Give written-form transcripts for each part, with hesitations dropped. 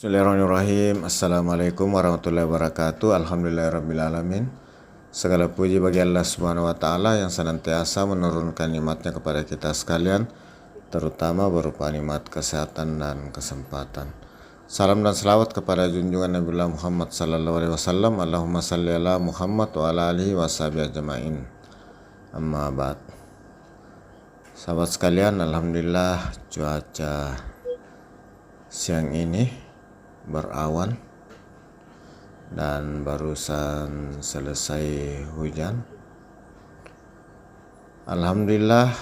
Bismillahirrahmanirrahim. Assalamualaikum warahmatullahi wabarakatuh. Alhamdulillahirrabbilalamin. Segala puji bagi Allah subhanahu wa ta'ala yang senantiasa menurunkan nikmatnya kepada kita sekalian, terutama berupa nikmat kesehatan dan kesempatan. Salam dan selawat kepada junjungan Nabi Muhammad sallallahu alaihi wasallam. Allahumma salli ala Muhammad wa ala alihi wa sahbihi ajma'in. Amma ba'd. Sahabat sekalian, alhamdulillah cuaca siang ini berawan dan barusan selesai hujan. Alhamdulillah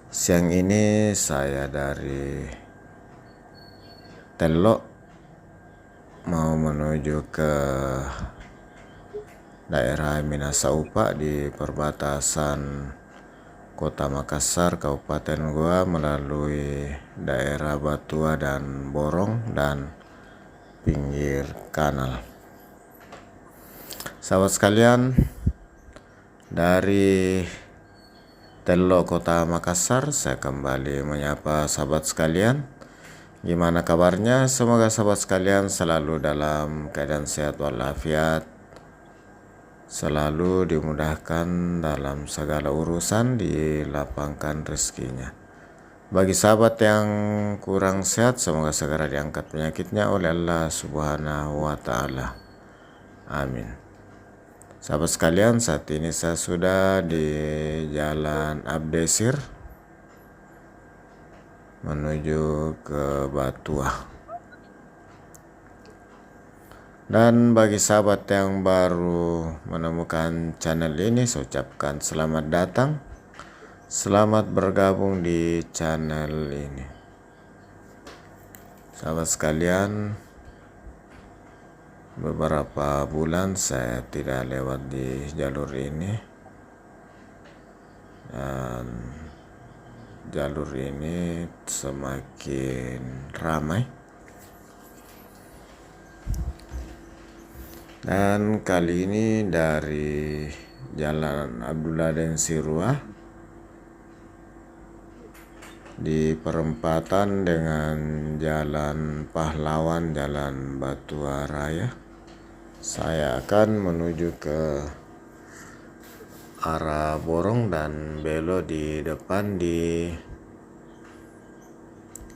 siang ini saya dari Telok mau menuju ke daerah Minasaupa di perbatasan Kota Makassar, Kabupaten Goa, melalui daerah Batua dan Borong dan pinggir kanal. Sahabat sekalian, dari Telok Kota Makassar saya kembali menyapa sahabat sekalian. Gimana kabarnya? Semoga sahabat sekalian selalu dalam keadaan sehat walafiat, selalu dimudahkan dalam segala urusan, dilapangkan rezekinya. Bagi sahabat yang kurang sehat, semoga segera diangkat penyakitnya oleh Allah subhanahu wa ta'ala. Amin. Sahabat sekalian, saat ini saya sudah di Jalan Abdesir menuju ke Batua. Dan bagi sahabat yang baru menemukan channel ini, saya ucapkan selamat datang, selamat bergabung di channel ini. Sahabat sekalian, beberapa bulan saya tidak lewat di jalur ini, dan jalur ini semakin ramai. Dan kali ini dari Jalan Abdullah dan Sirwa di perempatan dengan Jalan Pahlawan, Jalan Batua Raya, saya akan menuju ke arah Borong dan belok di depan di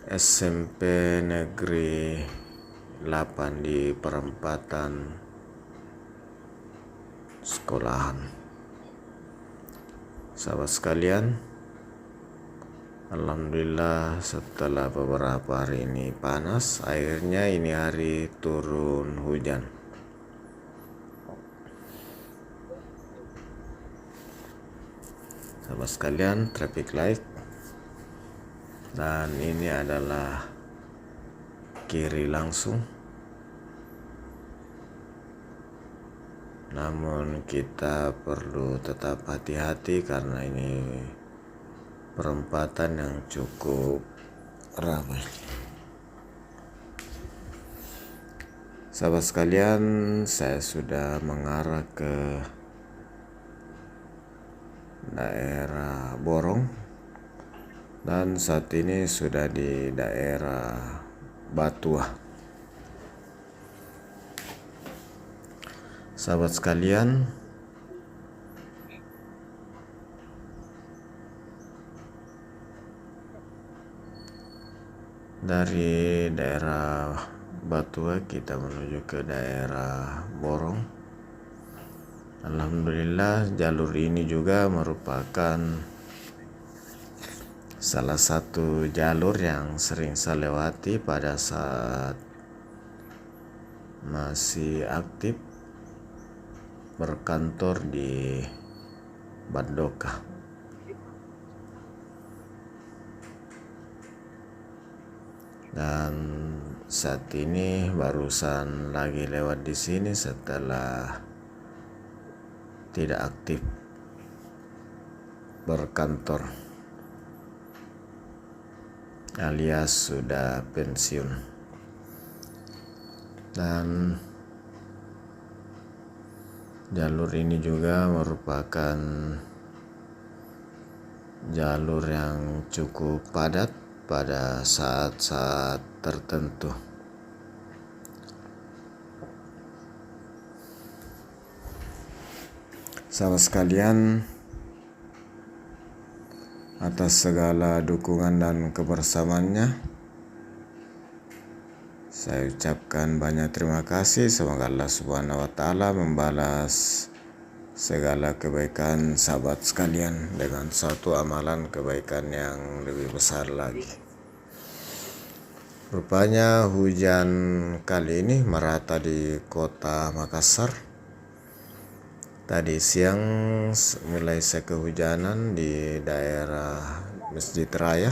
SMP Negeri 8 di perempatan sekolahan. Sahabat sekalian, alhamdulillah setelah beberapa hari ini panas, akhirnya ini hari turun hujan. Sahabat sekalian, traffic light, dan ini adalah kiri langsung. Namun kita perlu tetap hati-hati karena ini perempatan yang cukup ramai. Sahabat sekalian, saya sudah mengarah ke daerah Borong dan saat ini sudah di daerah Batua. Sahabat sekalian, dari daerah Batua kita menuju ke daerah Borong. Alhamdulillah jalur ini juga merupakan salah satu jalur yang sering saya lewati pada saat masih aktif berkantor di Bandoka. Dan saat ini barusan lagi lewat di sini setelah tidak aktif berkantor, alias sudah pensiun. Dan jalur ini juga merupakan jalur yang cukup padat pada saat-saat tertentu. Sahabat sekalian, atas segala dukungan dan kebersamaannya, saya ucapkan banyak terima kasih. Semoga Allah Subhanahu wa Ta'ala membalas segala kebaikan sahabat sekalian dengan satu amalan kebaikan yang lebih besar lagi. Rupanya hujan kali ini merata di kota Makassar. Tadi siang mulai kehujanan di daerah Masjid Raya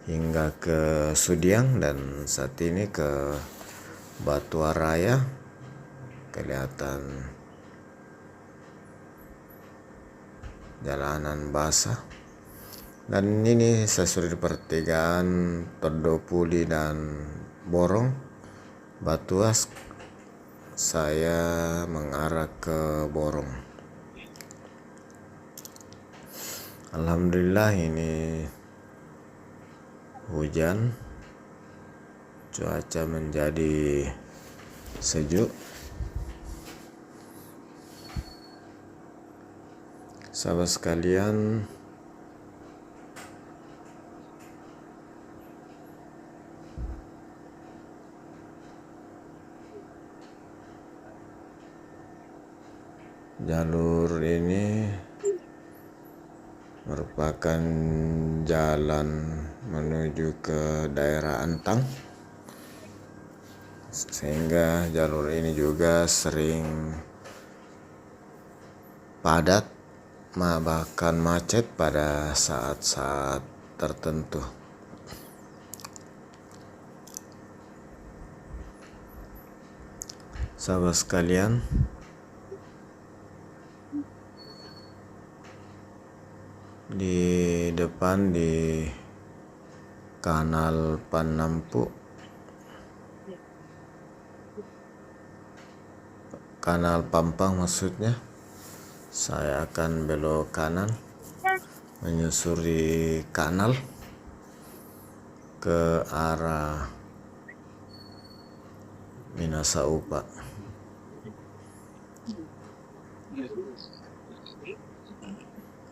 hingga ke Sudiang, dan saat ini ke Batu Raya. Kelihatan jalanan basah, dan ini saya sudah di pertigaan Todopuli dan Borong Batuas. Saya mengarah ke Borong. Alhamdulillah ini hujan, cuaca menjadi sejuk. Sahabat sekalian, jalur ini merupakan jalan menuju ke daerah Antang, sehingga jalur ini juga sering padat, bahkan macet pada saat-saat tertentu. Sahabat sekalian, di depan di Kanal Panampu, Kanal Pampang maksudnya, saya akan belok kanan menyusuri kanal ke arah Minasaupa.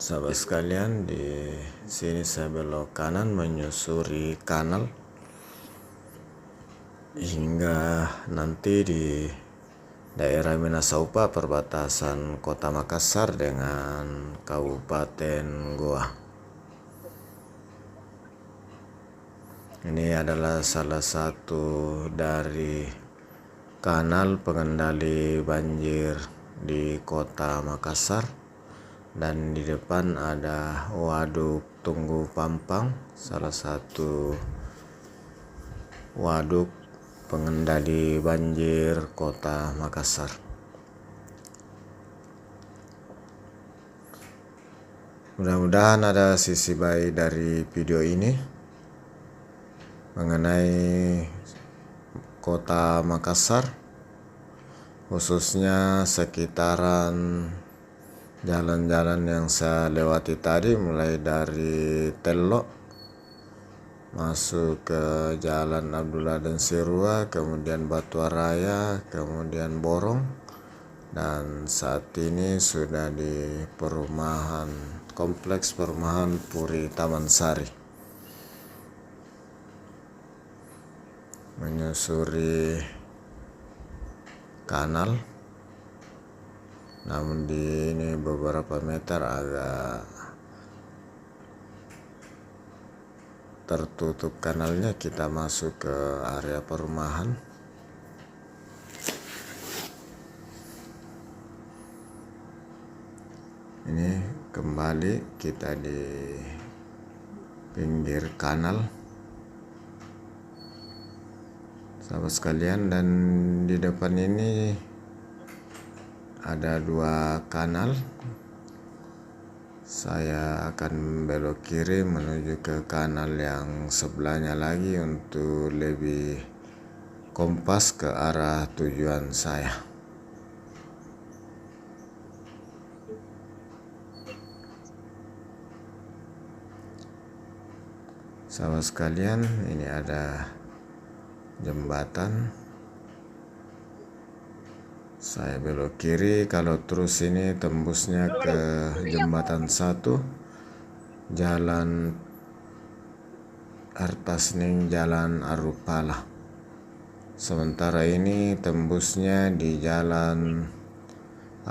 Sahabat sekalian, di sini saya belok kanan menyusuri kanal hingga nanti di daerah Minasaupa, perbatasan Kota Makassar dengan Kabupaten Goa. Ini adalah salah satu dari kanal pengendali banjir di Kota Makassar, dan di depan ada Waduk Tunggu Pampang, salah satu waduk pengendali banjir Kota Makassar. Mudah-mudahan ada sisi baik dari video ini mengenai Kota Makassar, khususnya sekitaran jalan-jalan yang saya lewati tadi, mulai dari Tello masuk ke Jalan Abdullah dan Sirua, kemudian Batu Raya, kemudian Borong, dan saat ini sudah di kompleks perumahan Puri Taman Sari. Menyusuri kanal, namun di ini beberapa meter agak tertutup kanalnya. Kita masuk ke area perumahan. Ini kembali kita di pinggir kanal, sahabat sekalian, dan di depan ini ada dua kanal. Saya akan belok kiri menuju ke kanal yang sebelahnya lagi untuk lebih kompas ke arah tujuan saya. Sahabat sekalian, ini ada jembatan Saya belok kiri, kalau terus ini tembusnya ke jembatan 1, Jalan Artasning, Jalan Arupala. Sementara ini tembusnya di Jalan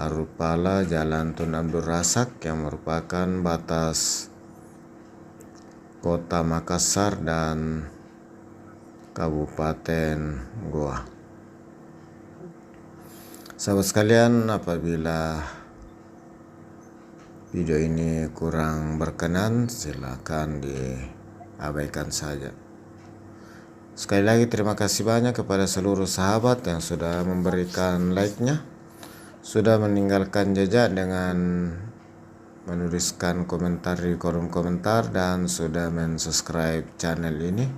Arupala, Jalan Tun Abdul Razak yang merupakan batas Kota Makassar dan Kabupaten Goa. Sahabat sekalian, apabila video ini kurang berkenan, silakan diabaikan saja. Sekali lagi terima kasih banyak kepada seluruh sahabat yang sudah memberikan like-nya, sudah meninggalkan jejak dengan menuliskan komentar di kolom komentar, dan sudah mensubscribe channel ini,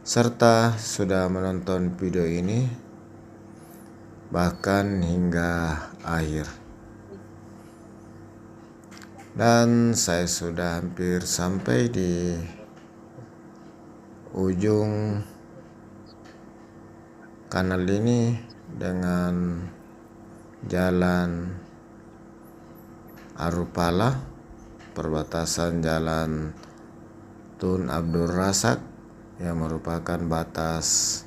serta sudah menonton video ini bahkan hingga akhir. Dan saya sudah hampir sampai di ujung kanal ini dengan Jalan Arupala, perbatasan Jalan Tun Abdul Razak yang merupakan batas